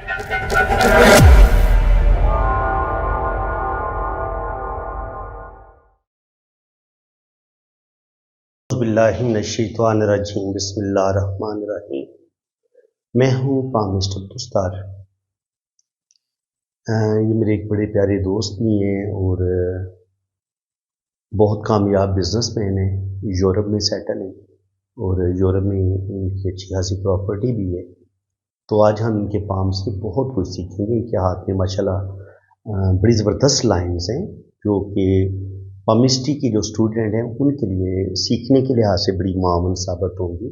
बिस्मिल्लाहिर्रहमानिर्रहीम बिस्मिल्लाहिर्रहमानिर्रहीम। मैं हूँ पामिस्ट अब्दुस्तार। ये मेरे एक बड़े प्यारे दोस्त भी हैं और बहुत कामयाब बिजनेसमैन हैं, यूरोप में सेटल हैं और यूरोप में इनकी अच्छी खासी प्रॉपर्टी भी है। तो आज हम इनके पाम से बहुत कुछ सीखेंगे। इनके हाथ में माशाल्लाह बड़ी ज़बरदस्त लाइन्स हैं जो कि पामिस्ट्री की जो स्टूडेंट हैं उनके लिए सीखने के लिहाज से बड़ी मामूल साबित होंगी।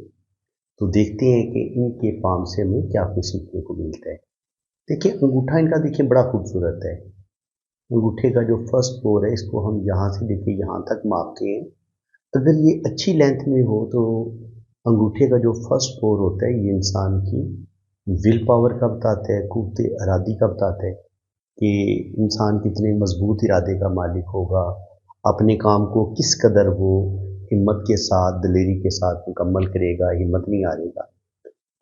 तो देखते हैं कि इनके पाम से हमें क्या कुछ सीखने को मिलता है। देखिए अंगूठा इनका देखिए बड़ा खूबसूरत है। अंगूठे का जो फर्स्ट फ्लोर है इसको हम यहाँ से देखिए यहाँ तक मापते हैं। अगर ये अच्छी लेंथ में हो तो अंगूठे का जो फर्स्ट फ्लोर होता है ये इंसान की विल पावर का बताता है, क़ुव्वत इरादी का बताता है कि इंसान कितने मजबूत इरादे का मालिक होगा, अपने काम को किस कदर वो हिम्मत के साथ दिलेरी के साथ मुकम्मल करेगा, हिम्मत नहीं हारेगा।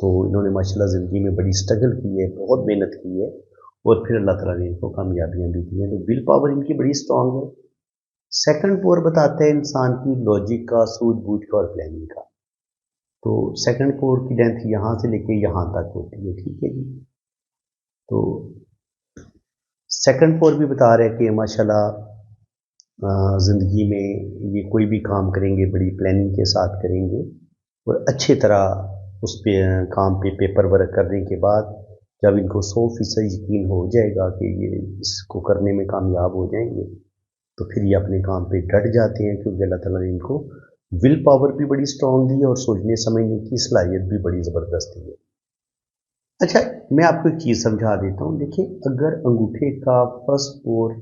तो इन्होंने माशाल्लाह ज़िंदगी में बड़ी स्ट्रगल की है, बहुत मेहनत की है और फिर अल्लाह ताला ने इनको कामयाबियाँ भी दी हैं। तो विल पावर इनकी बड़ी स्ट्रॉन्ग है। सेकंड पावर बताता है इंसान की लॉजिक का, सूझबूझ का और प्लानिंग का। तो सेकंड पावर की लेंथ यहाँ से लेके यहाँ तक होती है, ठीक है जी। तो सेकंड पावर भी बता रहे हैं कि माशाल्लाह ज़िंदगी में ये कोई भी काम करेंगे बड़ी प्लानिंग के साथ करेंगे और अच्छी तरह उस पे काम पे पेपर वर्क करने के बाद जब इनको 100% यकीन हो जाएगा कि ये इसको करने में कामयाब हो जाएंगे तो फिर ये अपने काम पे डट जाते हैं, क्योंकि अल्लाह ताला ने इनको विल पावर भी बड़ी स्ट्रॉन्ग दी है और सोचने समझने की सलाहियत भी बड़ी ज़बरदस्त दी है। अच्छा, मैं आपको एक चीज़ समझा देता हूँ। देखिए अगर अंगूठे का फर्स्ट पोर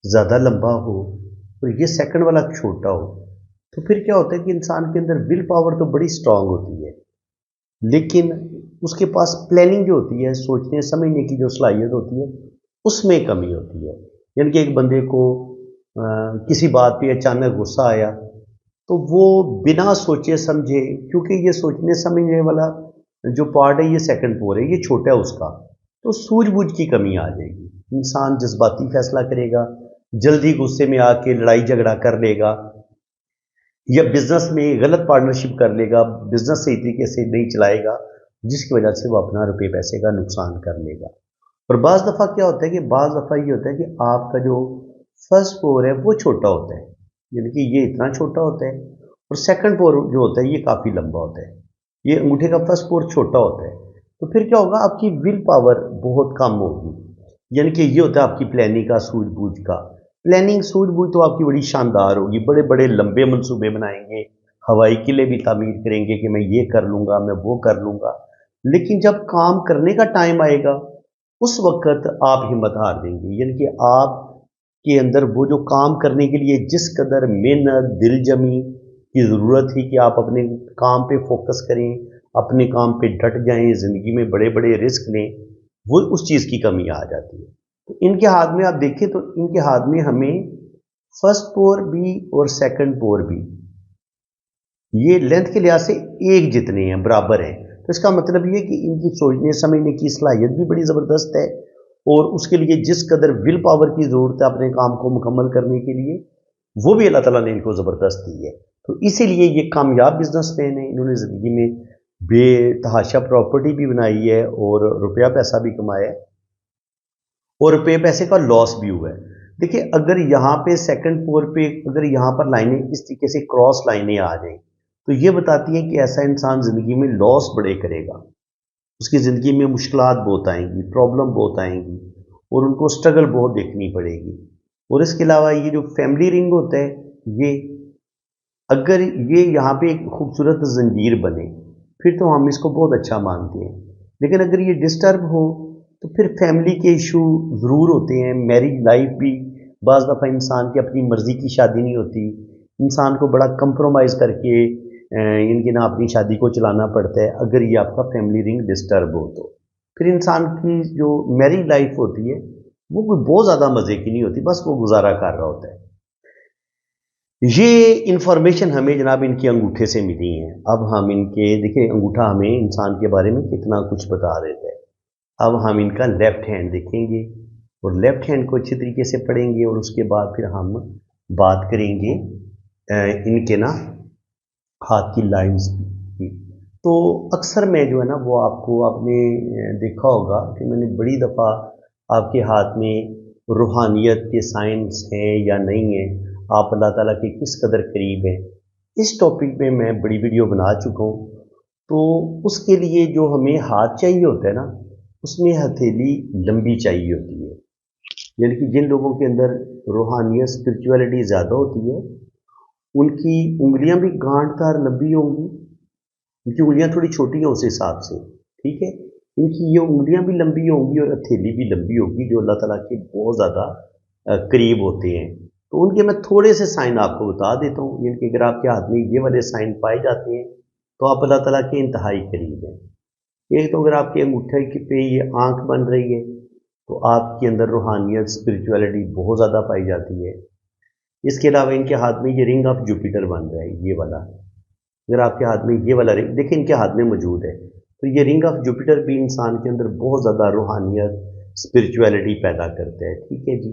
ज़्यादा लंबा हो और ये सेकंड वाला छोटा हो तो फिर क्या होता है कि इंसान के अंदर विल पावर तो बड़ी स्ट्रांग होती है, लेकिन उसके पास प्लानिंग जो होती है, सोचने समझने की जो सलाहियत होती है, उसमें कमी होती है। यानी कि एक बंदे को किसी बात पे अचानक गुस्सा आया तो वो बिना सोचे समझे, क्योंकि ये सोचने समझने वाला जो पार्ट है ये सेकंड पोर है, ये छोटा है उसका, तो सूझबूझ की कमी आ जाएगी। इंसान जज्बाती फैसला करेगा, जल्दी गुस्से में आके लड़ाई झगड़ा कर लेगा या बिजनेस में गलत पार्टनरशिप कर लेगा, बिजनेस सही तरीके से नहीं चलाएगा, जिसकी वजह से वो अपना रुपये पैसे का नुकसान कर लेगा। और बाज़ दफ़ा क्या होता है कि बाज़ दफ़ा ये होता है कि आपका जो फर्स्ट फ्लोर है वो छोटा होता है, यानी कि ये इतना छोटा होता है और सेकंड फ्लोर जो होता है ये काफ़ी लंबा होता है। ये अंगूठे का फर्स्ट फ्लोर छोटा होता है, तो फिर क्या होगा, आपकी विल पावर बहुत कम होगी। यानी कि ये होता है आपकी प्लानिंग का, सूझबूझ का। प्लानिंग सूझबूझ तो आपकी बड़ी शानदार होगी, बड़े बड़े लंबे मंसूबे बनाएंगे, हवाई किले भी तामीर करेंगे कि मैं ये कर लूँगा, मैं वो कर लूँगा, लेकिन जब काम करने का टाइम आएगा उस वक्त आप हिम्मत हार देंगे। यानी कि आप के अंदर वो जो काम करने के लिए जिस कदर मेहनत दिलजमी की ज़रूरत थी कि आप अपने काम पे फोकस करें, अपने काम पे डट जाएं, ज़िंदगी में बड़े बड़े रिस्क लें, वो उस चीज़ की कमी आ जाती है। तो इनके हाथ में आप देखें तो इनके हाथ में हमें फर्स्ट पोर भी और सेकंड पोर भी ये लेंथ के लिहाज से एक जितने हैं, बराबर हैं। तो इसका मतलब ये कि इनकी सोचने समझने की सलाहियत भी बड़ी ज़बरदस्त है और उसके लिए जिस कदर विल पावर की ज़रूरत है अपने काम को मुकम्मल करने के लिए, वो भी अल्लाह ताला ने इनको ज़बरदस्त दी है। तो इसीलिए ये कामयाब बिजनेसमैन है। इन्होंने ज़िंदगी में बेतहाशा प्रॉपर्टी भी बनाई है और रुपया पैसा भी कमाया है और रुपये पैसे का लॉस भी हुआ है। देखिए अगर यहाँ पे सेकंड फ्लोर पे अगर यहाँ पर लाइनें इस तरीके से क्रॉस लाइनें आ जाएं तो ये बताती हैं कि ऐसा इंसान ज़िंदगी में लॉस बड़े करेगा, उसकी ज़िंदगी में मुश्किलात बहुत आएंगी, प्रॉब्लम बहुत आएंगी और उनको स्ट्रगल बहुत देखनी पड़ेगी। और इसके अलावा ये जो फैमिली रिंग होता है, ये अगर ये यहाँ पे एक खूबसूरत जंजीर बने फिर तो हम इसको बहुत अच्छा मानते हैं, लेकिन अगर ये डिस्टर्ब हो तो फिर फैमिली के इशू ज़रूर होते हैं। मैरिज लाइफ भी बाज़ दफ़ा इंसान की अपनी मर्ज़ी की शादी नहीं होती, इंसान को बड़ा कंप्रोमाइज़ करके इनके ना अपनी शादी को चलाना पड़ता है। अगर ये आपका फैमिली रिंग डिस्टर्ब हो तो फिर इंसान की जो मैरिज लाइफ होती है वो कोई बहुत ज़्यादा मज़े की नहीं होती, बस वो गुजारा कर रहा होता है। ये इंफॉर्मेशन हमें जनाब इनके अंगूठे से मिली है। अब हम इनके देखिए अंगूठा हमें इंसान के बारे में कितना कुछ बता देता है। अब हम इनका लेफ़्ट हैंड देखेंगे और लेफ़्ट हैंड को अच्छी तरीके से पढ़ेंगे और उसके बाद फिर हम बात करेंगे इनके ना हाथ की लाइंस की। तो अक्सर मैं जो है ना वो आपने देखा होगा कि मैंने बड़ी दफ़ा आपके हाथ में रूहानियत के साइंस हैं या नहीं हैं, आप अल्लाह ताला के किस कदर करीब हैं, इस टॉपिक पे मैं बड़ी वीडियो बना चुका हूँ। तो उसके लिए जो हमें हाथ चाहिए होता है ना, उसमें हथेली लंबी चाहिए होती है। यानी कि जिन लोगों के अंदर रूहानियत स्पिरिचुअलिटी ज़्यादा होती है, उनकी उंगलियां भी गांठदार लंबी होंगी। इनकी उंगलियां थोड़ी छोटी हैं उस हिसाब से, ठीक है। इनकी ये उंगलियां भी लंबी होंगी और हथेली भी लंबी होगी, जो अल्लाह ताला के बहुत ज़्यादा करीब होते हैं। तो उनके मैं थोड़े से साइन आपको बता देता हूँ। यानी कि अगर आपके हाथ में ये वाले साइन पाए जाते हैं तो आप अल्लाह ताला के इंतहाई करीब हैं। एक तो अगर आपके अंगूठे के पे ये आंख बन रही है तो आपके अंदर रूहानियत स्पिरिचुअलिटी बहुत ज़्यादा पाई जाती है। इसके अलावा इनके हाथ में ये रिंग ऑफ जुपिटर बन रहा है, ये वाला। अगर आपके हाथ में ये वाला रिंग देखिए इनके हाथ में मौजूद है, तो ये रिंग ऑफ जुपिटर भी इंसान के अंदर बहुत ज़्यादा रूहानियत स्पिरिचुअलिटी पैदा करता है, ठीक है जी।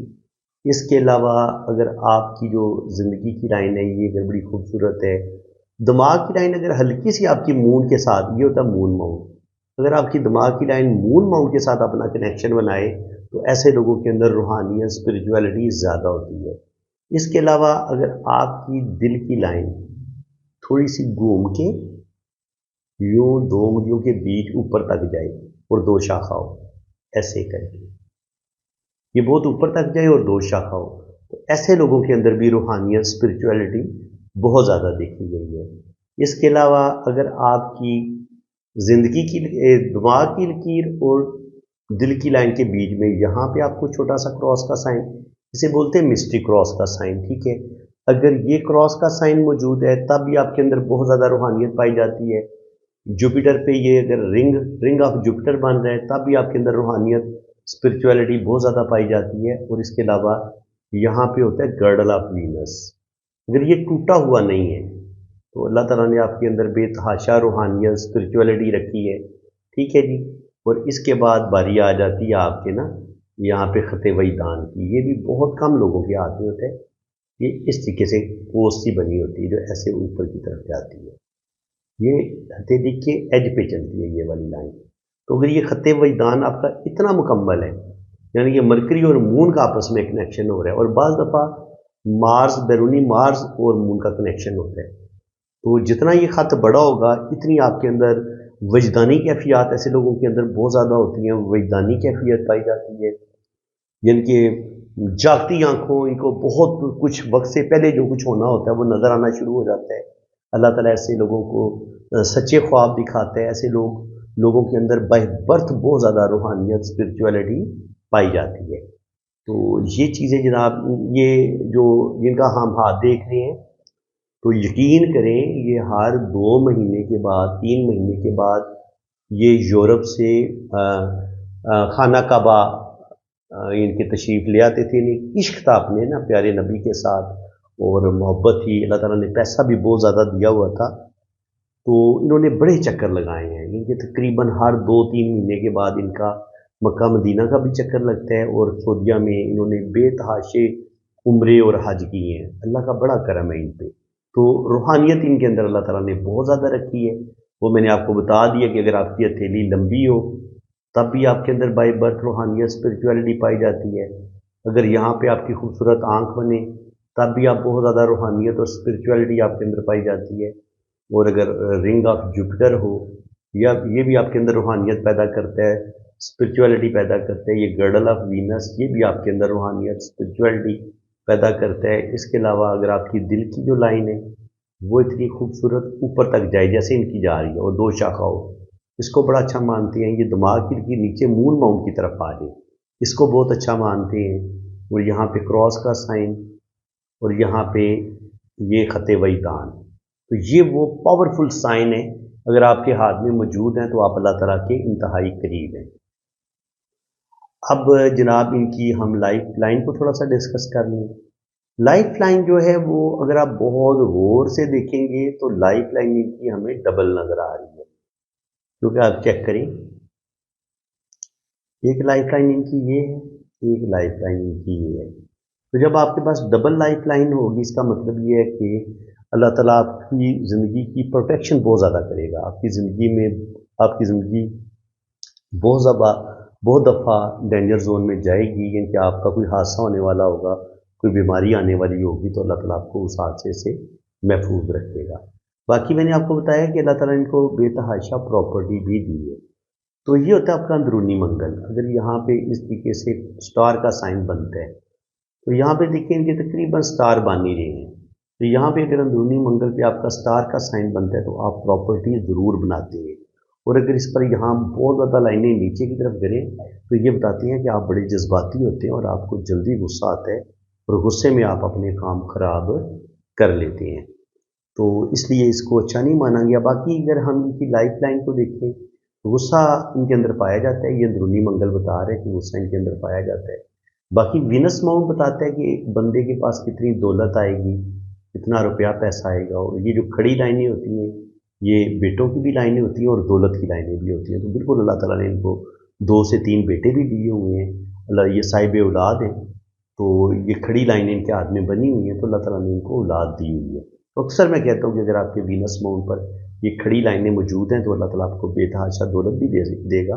इसके अलावा अगर आपकी जो ज़िंदगी की लाइन है ये अगर बड़ी खूबसूरत है, दिमाग की लाइन अगर हल्की सी आपकी मून के साथ, ये होता है मून माउंट, अगर आपकी दिमाग की लाइन मून माउंट के साथ अपना कनेक्शन बनाए तो ऐसे लोगों के अंदर रूहानियत स्पिरिचुअलिटी ज़्यादा होती है। इसके अलावा अगर आपकी दिल की लाइन थोड़ी सी घूम के यूं दो उंगलियों के बीच ऊपर तक जाए और दो शाखा हो, ऐसे करके ये बहुत ऊपर तक जाए और दो शाखा हो, तो ऐसे लोगों के अंदर भी रूहानियत स्पिरिचुअलिटी बहुत ज़्यादा देखी गई है। इसके अलावा अगर आपकी ज़िंदगी की दिमाग की लकीर और दिल की लाइन के बीच में यहाँ पे आपको छोटा सा क्रॉस का साइन, इसे बोलते हैं मिस्ट्री क्रॉस का साइन, ठीक है। अगर ये क्रॉस का साइन मौजूद है तब भी आपके अंदर बहुत ज़्यादा रूहानियत पाई जाती है। जुपिटर पे ये अगर रिंग ऑफ जुपिटर बन रहा है तब भी आपके अंदर रूहानियत स्पिरिचुअलिटी बहुत ज़्यादा पाई जाती है। और इसके अलावा यहाँ पे होता है गर्डल ऑफ वीनस, अगर ये टूटा हुआ नहीं है तो अल्लाह ताला ने आपके अंदर बेतहाशा रूहानियत स्पिरिचुअलिटी रखी है, ठीक है जी। और इसके बाद बारी आ जाती है आपके ना यहाँ पे खते वईदान की, ये भी बहुत कम लोगों के हाथ में होता है। ये इस तरीके से पोस्ट सी बनी होती है जो ऐसे ऊपर की तरफ जाती है, ये हथेली के एज पे चलती है ये वाली लाइन। तो अगर ये खत्ते वजदान आपका इतना मुकम्मल है, यानी कि मरकरी और मून का आपस में कनेक्शन हो रहा है, और बाज़ दफ़ा मार्स, बैरूनी मार्स और मून का कनेक्शन होता है, तो जितना ये ख़त बड़ा होगा इतनी आपके अंदर वजदानी कैफियत ऐसे लोगों के अंदर बहुत ज़्यादा होती हैं, वजदानी कैफियत पाई जाती है। यानी कि जागती आंखों इनको बहुत कुछ वक्त से पहले जो कुछ होना होता है वो नज़र आना शुरू हो जाता है। अल्लाह ताला ऐसे लोगों को सच्चे ख्वाब दिखाते हैं। ऐसे लोगों के अंदर बाय बर्थ बहुत ज़्यादा रूहानियत स्पिरिचुअलिटी पाई जाती है। तो ये चीज़ें जनाब, ये जो जिनका हम हाथ देख रहे हैं, तो यकीन करें ये हर 2 महीने के बाद, 3 महीने के बाद ये यूरोप से खाना काबा इनकी तशरीफ़ ले आते थे। इन्हें इश्क था अपने ना प्यारे नबी के साथ और मोहब्बत थी, अल्लाह ताला ने पैसा भी बहुत ज़्यादा दिया हुआ था, तो इन्होंने बड़े चक्कर लगाए हैं। इनके तकरीबन हर 2-3 महीने के बाद इनका मक्का मदीना का भी चक्कर लगता है और सऊदीया में इन्होंने बेतहाशे उम्रे और हज किए हैं। अल्लाह का बड़ा करम है इन पे। तो रूहानियत इनके अंदर अल्लाह ताला ने बहुत ज़्यादा रखी है। वो मैंने आपको बता दिया कि अगर आपकी हथेली लंबी हो तब भी आपके अंदर बाय बर्थ रूहानियत स्पिरिचुअलिटी पाई जाती है। अगर यहाँ पे आपकी खूबसूरत आँख बने तब भी आप बहुत ज़्यादा रूहानियत और स्पिरिचुअलिटी आपके अंदर पाई जाती है। और अगर रिंग ऑफ जुपिटर हो, या ये भी आपके अंदर रूहानियत पैदा करता है, स्पिरिचुअलिटी पैदा करता है। ये गर्डल ऑफ वीनस, ये भी आपके अंदर रूहानियत स्पिरिचुअलिटी पैदा करता है। इसके अलावा अगर आपकी दिल की जो लाइन है वो इतनी खूबसूरत ऊपर तक जाए जैसे इनकी जा रही है और दो शाखा हो, इसको बड़ा अच्छा मानते हैं। ये दिमाग की नीचे मून माउंट की तरफ आ जाए, इसको बहुत अच्छा मानते हैं। और यहाँ पे क्रॉस का साइन और यहाँ पे ये खते वईदान, तो ये वो पावरफुल साइन है, अगर आपके हाथ में मौजूद हैं तो आप अल्लाह ताला के इंतहाई करीब हैं। अब जनाब इनकी हम लाइफ लाइन को थोड़ा सा डिस्कस कर लें। लाइफ लाइन जो है वो अगर आप बहुत गौर से देखेंगे तो लाइफ लाइन इनकी हमें डबल नज़र आ रही है, क्योंकि आप चेक करें एक लाइफ लाइन इनकी ये है, एक लाइफ लाइन इनकी ये है। तो जब आपके पास डबल लाइफ लाइन होगी, इसका मतलब ये है कि अल्लाह ताला आपकी ज़िंदगी की प्रोटेक्शन बहुत ज़्यादा करेगा। आपकी ज़िंदगी में आपकी ज़िंदगी बहुत ज़्यादा बहुत दफ़ा डेंजर जोन में जाएगी, यानी कि आपका कोई हादसा होने वाला होगा, कोई बीमारी आने वाली होगी, तो अल्लाह ताला आपको उस हादसे से महफूज रखेगा। बाकी मैंने आपको बताया कि अल्लाह ताला ने इनको बेतहाशा प्रॉपर्टी भी दी है। तो ये होता है आपका अंदरूनी मंगल। अगर यहाँ पे इस तरीके से स्टार का साइन बनता है, तो यहाँ पे देखिए इनके तकरीबन स्टार बन ही रहे हैं। तो यहाँ पे अगर अंदरूनी मंगल पे आपका स्टार का साइन बनता है, तो आप प्रॉपर्टी ज़रूर बनाते हैं। और अगर इस पर यहाँ बहुत ज़्यादा लाइनें नीचे की तरफ गिरें, तो ये बताती हैं कि आप बड़े जज्बाती होते हैं और आपको जल्दी गुस्सा आता है, और गुस्से में आप अपने काम खराब कर लेते हैं। तो इसलिए इसको अच्छा नहीं माना गया। बाकी अगर हम इनकी लाइफ लाइन को देखें, तो गुस्सा इनके अंदर पाया जाता है। ये अंदरूनी मंगल बता रहे हैं कि गुस्सा इनके अंदर पाया जाता है। बाकी वीनस माउंट बताता है कि एक बंदे के पास कितनी दौलत आएगी, कितना रुपया पैसा आएगा। और ये जो खड़ी लाइनें होती हैं, ये बेटों की भी लाइनें होती हैं और दौलत की लाइनें भी होती हैं। तो बिल्कुल अल्लाह ताला ने इनको 2 से 3 बेटे भी दिए हुए हैं। अल्लाह ये साहिब औलाद हैं, तो ये खड़ी लाइनें इनके हाथ में बनी हुई हैं, तो अल्लाह ताला ने इनको औलाद दी हुई है। तो अक्सर मैं कहता हूँ कि अगर आपके वीनस माउंट पर ये खड़ी लाइनें मौजूद हैं, तो अल्लाह ताला आपको बेतहाशा दौलत भी देगा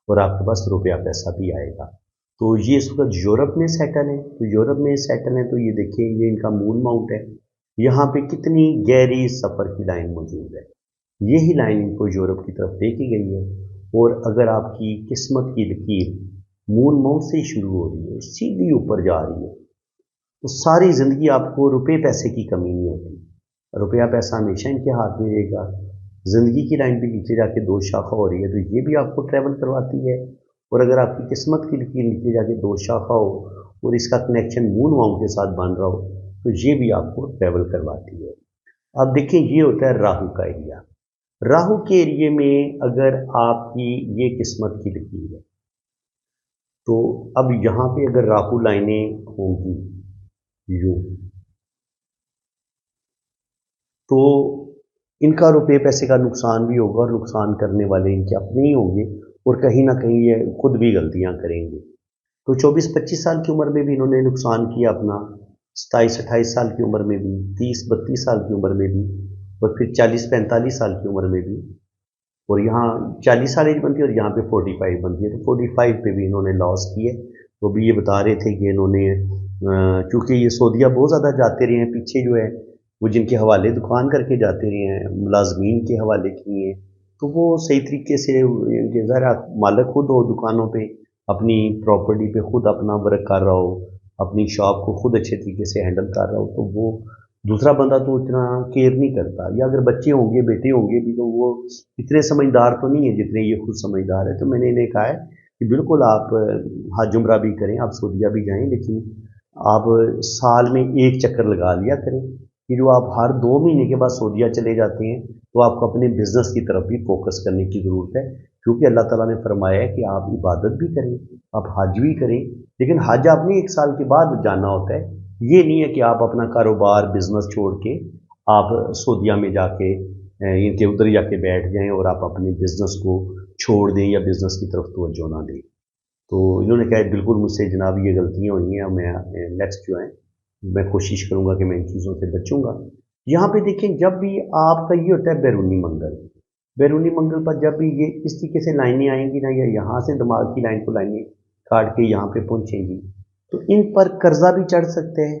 और आपके पास रुपया पैसा भी आएगा। तो ये इस वक्त यूरोप में सेटल है। तो यूरोप में सेटल है, तो ये देखिए ये इनका मून माउंट है। यहाँ पे कितनी गहरी सफ़र की लाइन मौजूद है। यही लाइन इनको यूरोप की तरफ लेके गई है। और अगर आपकी किस्मत की लकीर मून माउंट से ही शुरू हो रही है और सीधी ऊपर जा रही है, तो सारी ज़िंदगी आपको रुपए पैसे की कमी नहीं होती। रुपया पैसा हमेशा इनके हाथ में रहेगा। ज़िंदगी की लाइन भी नीचे जाके 2 शाखा हो रही है, तो ये भी आपको ट्रैवल करवाती है। और अगर आपकी किस्मत की लकीर नीचे जाके 2 शाखा हो और इसका कनेक्शन मून माउंट के साथ बन रहा हो, तो ये भी आपको ट्रैवल करवाती है। अब देखें, ये होता है राहु का एरिया। राहु के एरिए में अगर आपकी ये किस्मत की लकीर है, तो अब यहाँ पे अगर राहु लाइनें होंगी यूं, तो इनका रुपये पैसे का नुकसान भी होगा और नुकसान करने वाले इनके अपने ही होंगे, और कहीं ना कहीं ये खुद भी गलतियां करेंगे। तो 24-25 साल की उम्र में भी इन्होंने नुकसान किया अपना, 27-28 साल की उम्र में भी, 30-32 साल की उम्र में भी, और फिर 40-45 साल की उम्र में भी। और यहाँ 40 साल एज बनती है और यहाँ पे 45 बनती है, तो 45 पे भी इन्होंने लॉस किए। तो भी ये बता रहे थे कि इन्होंने चूँकि ये सऊदीया बहुत ज़्यादा जाते रहे हैं, पीछे जो है वो जिनके हवाले दुकान करके जाते रहे हैं, मुलाजमीन के हवाले किए हैं, तो वो सही तरीके से इनके ज़रा मालिक खुद हो दुकानों पे, अपनी प्रॉपर्टी पे खुद अपना वर्क कर रहा हो, अपनी शॉप को खुद अच्छे तरीके से हैंडल कर रहा हो, तो वो दूसरा बंदा तो इतना केयर नहीं करता। या अगर बच्चे होंगे बेटे होंगे भी, तो वो इतने समझदार तो नहीं है जितने ये खुद समझदार है। तो मैंने इन्हें कहा है कि बिल्कुल आप हज उम्रा भी करें, आप सऊदीया भी जाएं, लेकिन आप साल में 1 चक्कर लगा लिया करें। कि जो आप हर 2 महीने के बाद सऊदीया चले जाते हैं, तो आपको अपने बिजनेस की तरफ भी फोकस करने की ज़रूरत है। क्योंकि अल्लाह ताला ने फरमाया है कि आप इबादत भी करें, आप हज भी करें, लेकिन हज आपने 1 साल के बाद जाना होता है। ये नहीं है कि आप अपना कारोबार बिजनेस छोड़ के आप सऊदीया में जाके इनके उधर जाके बैठ जाएं और आप अपने बिजनेस को छोड़ दें या बिजनेस की तरफ तवज्जो ना दें। तो इन्होंने कहा बिल्कुल मुझसे जनाब ये गलतियाँ हुई हैं, मैं नेक्स्ट जो है मैं कोशिश करूँगा कि मैं इन चीज़ों से बचूँगा। यहाँ पे देखें, जब भी आपका ये होता है बैरूनी मंगल, बैरूनी मंगल पर जब भी ये इस तरीके से लाइनें आएंगी ना, या यहाँ से दिमाग की लाइन को लाइनें काट के यहाँ पे पहुँचेंगी, तो इन पर कर्जा भी चढ़ सकते हैं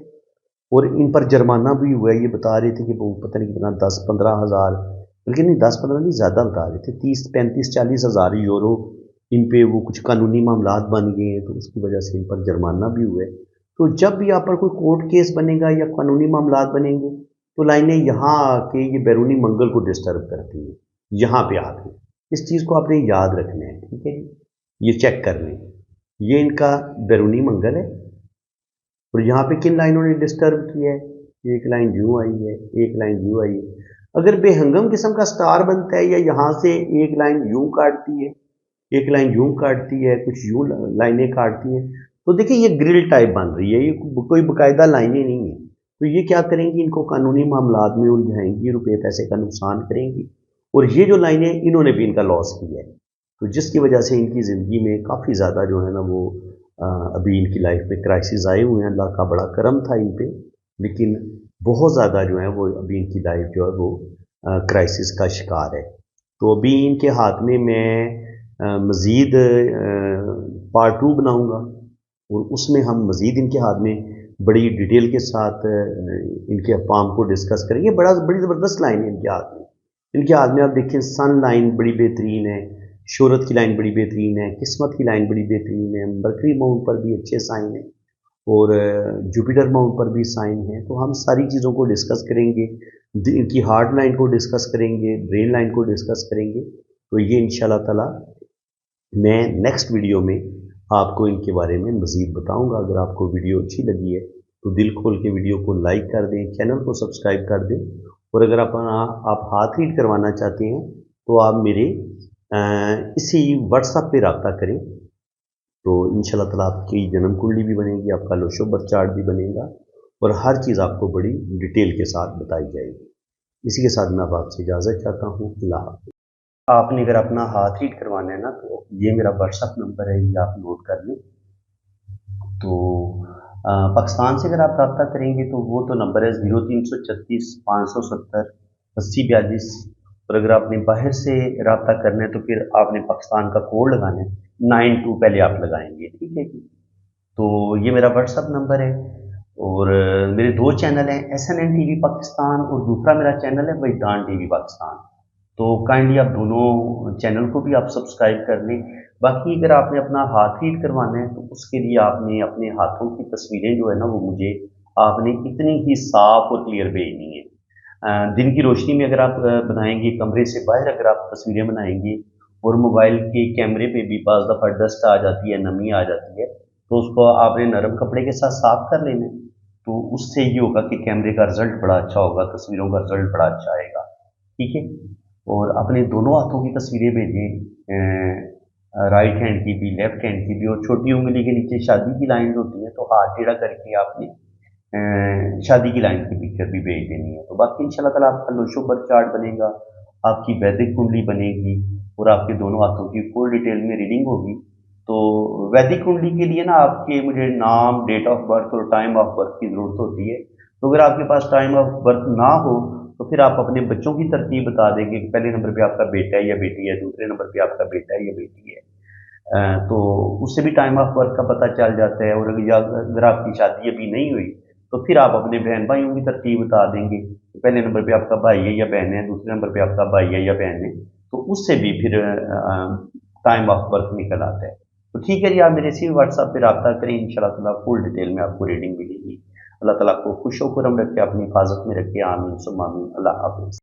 और इन पर जुर्माना भी हुआ है। ये बता रहे थे कि वो पता नहीं कितना 10-15 हज़ार, बल्कि नहीं 10-15 नहीं, ज़्यादा बता रहे थे, 30-35-40 हज़ार यूरो इन पे वो कुछ कानूनी मामलात बन गए हैं, तो उसकी वजह से इन पर जुर्माना भी हुआ है। तो जब भी आप पर कोई कोर्ट केस बनेगा या कानूनी मामलात बनेंगे, तो लाइनें यहाँ आके ये बैरूनी मंगल को डिस्टर्ब करती हैं, यहाँ पे आके। इस चीज़ को आपने याद रखना है, ठीक है जी। ये चेक कर लें, ये इनका बैरूनी मंगल है और यहाँ पे किन लाइनों ने डिस्टर्ब किया है। एक लाइन यूँ आई है, एक लाइन यूँ आई है। अगर बेहंगम किस्म का स्टार बनता है या यहाँ से एक लाइन यूँ काटती है, एक लाइन यूँ काटती है, कुछ यूँ लाइनें काटती हैं, तो देखिए ये ग्रिल टाइप बन रही है, ये कोई बाकायदा लाइनें नहीं है। तो ये क्या करेंगी, इनको कानूनी मामलात में उलझाएंगी, रुपये पैसे का नुकसान करेंगी। और ये जो लाइनें इन्होंने भी इनका लॉस किया है। تو جس کی وجہ سے ان کی ज़िंदगी में काफ़ी ज़्यादा जो है ना वो अभी इनकी लाइफ में क्राइसिस आए हुए हैं। अल्लाह का बड़ा करम था इन पे, लेकिन बहुत ज़्यादा जो है वो अभी इनकी लाइफ जो है वो क्राइसिस का शिकार है। तो अभी इनके हाथ में मैं मज़ीद पार्ट 2 बनाऊँगा और उसमें हम मज़ीद इनके हाथ में बड़ी डिटेल के साथ इनके अफ़ाम को डिस्कस करेंगे। बड़ी ज़बरदस्त लाइन है इनके हाथ में। इनके हाथ में आप देखें, सन लाइन बड़ी बेहतरीन है, शोहरत की लाइन बड़ी बेहतरीन है, किस्मत की लाइन बड़ी बेहतरीन है, मरकरी माउंट पर भी अच्छे साइन हैं और जुपिटर माउंट पर भी साइन है। तो हम सारी चीज़ों को डिस्कस करेंगे, इनकी हार्ट लाइन को डिस्कस करेंगे, ब्रेन लाइन को डिस्कस करेंगे। तो ये इंशाल्लाह ताला मैं नेक्स्ट वीडियो में आपको इनके बारे में मज़ीद बताऊंगा। अगर आपको वीडियो अच्छी लगी है तो दिल खोल के वीडियो को लाइक कर दें, चैनल को सब्सक्राइब कर दें, और अगर आप हाथ रीड करवाना चाहते हैं तो आप मेरे इसी व्हाट्सएप पे रब्ता करें। तो इंशाल्लाह ताला आपकी जन्म कुंडली भी बनेगी, आपका लोशो बर्थ चार्ट भी बनेगा और हर चीज़ आपको बड़ी डिटेल के साथ बताई जाएगी। इसी के साथ मैं अब आपसे इजाज़त चाहता हूँ। अल्लाह हाफ़िज़। आपने अगर अपना हाथ रीड करवाना है ना तो ये मेरा व्हाट्सएप नंबर है, ये आप नोट कर लें। तो पाकिस्तान से अगर आप रब्ता करेंगे तो वो तो नंबर है 0336 570 8042। और अगर आपने बाहर से रब्ता करना है तो फिर आपने पाकिस्तान का कोड लगाना है, 92 पहले आप लगाएंगे, ठीक है जी। तो ये मेरा व्हाट्सएप नंबर है और मेरे 2 चैनल हैं, SNN TV पाकिस्तान और दूसरा मेरा चैनल है वजदान TV पाकिस्तान। तो काइंडली आप दोनों चैनल को भी आप सब्सक्राइब कर लें। बाकी अगर आपने अपना हाथ रीड करवाना है तो उसके लिए आपने अपने हाथों की तस्वीरें जो है ना वो मुझे आपने इतनी ही साफ और क्लियर भेजनी है। दिन की रोशनी में अगर आप बनाएंगे, कमरे से बाहर अगर आप तस्वीरें बनाएंगे और मोबाइल के कैमरे पे भी बाज़ दफ़ा डस्ट आ जाती है, नमी आ जाती है, तो उसको आपने नरम कपड़े के साथ साफ कर लेना है। तो उससे ये होगा कि कैमरे का रिज़ल्ट बड़ा अच्छा होगा, तस्वीरों का रिज़ल्ट बड़ा अच्छा आएगा, ठीक है। और अपने दोनों हाथों की तस्वीरें भेजें, राइट हैंड की भी, लेफ्ट हैंड की भी, और छोटी उंगली के नीचे शादी की लाइन होती है तो हाथ टेढ़ा करके आपने शादी की लाइन की पिक्चर भी भेज देनी है। तो बाकी इंशाल्लाह ताला आपका लोशो बर्थ चार्ट बनेगा, आपकी वैदिक कुंडली बनेगी और आपके दोनों हाथों की फुल डिटेल में रीडिंग होगी। तो वैदिक कुंडली के लिए ना आपके मुझे नाम, डेट ऑफ बर्थ और टाइम ऑफ बर्थ की ज़रूरत होती है। तो अगर आपके पास टाइम ऑफ बर्थ ना हो तो फिर आप अपने बच्चों की तरतीब बता देंगे कि पहले नंबर पे आपका बेटा है या बेटी है, दूसरे नंबर पे आपका बेटा है या बेटी है। तो उससे भी टाइम ऑफ बर्थ का पता चल जाता है। और अगर आपकी शादी अभी नहीं हुई तो फिर आप अपने बहन भाइयों की तरतीब बता देंगे, तो पहले नंबर पे आपका भाई है या बहन है, दूसरे नंबर पे आपका भाई है या बहन है, तो उससे भी फिर टाइम ऑफ बर्थ निकल आता है। तो ठीक है जी, आप मेरे इसी व्हाट्सएप पे रब्ता करें, इंशाल्लाह ताला फुल डिटेल में आपको रीडिंग मिलेगी। अल्लाह ताला आपको खुश व खुर्रम रखे, अपनी हिफाजत में रखे, आमीन सुम्मा आमीन। अल्लाह हाफ़िज़।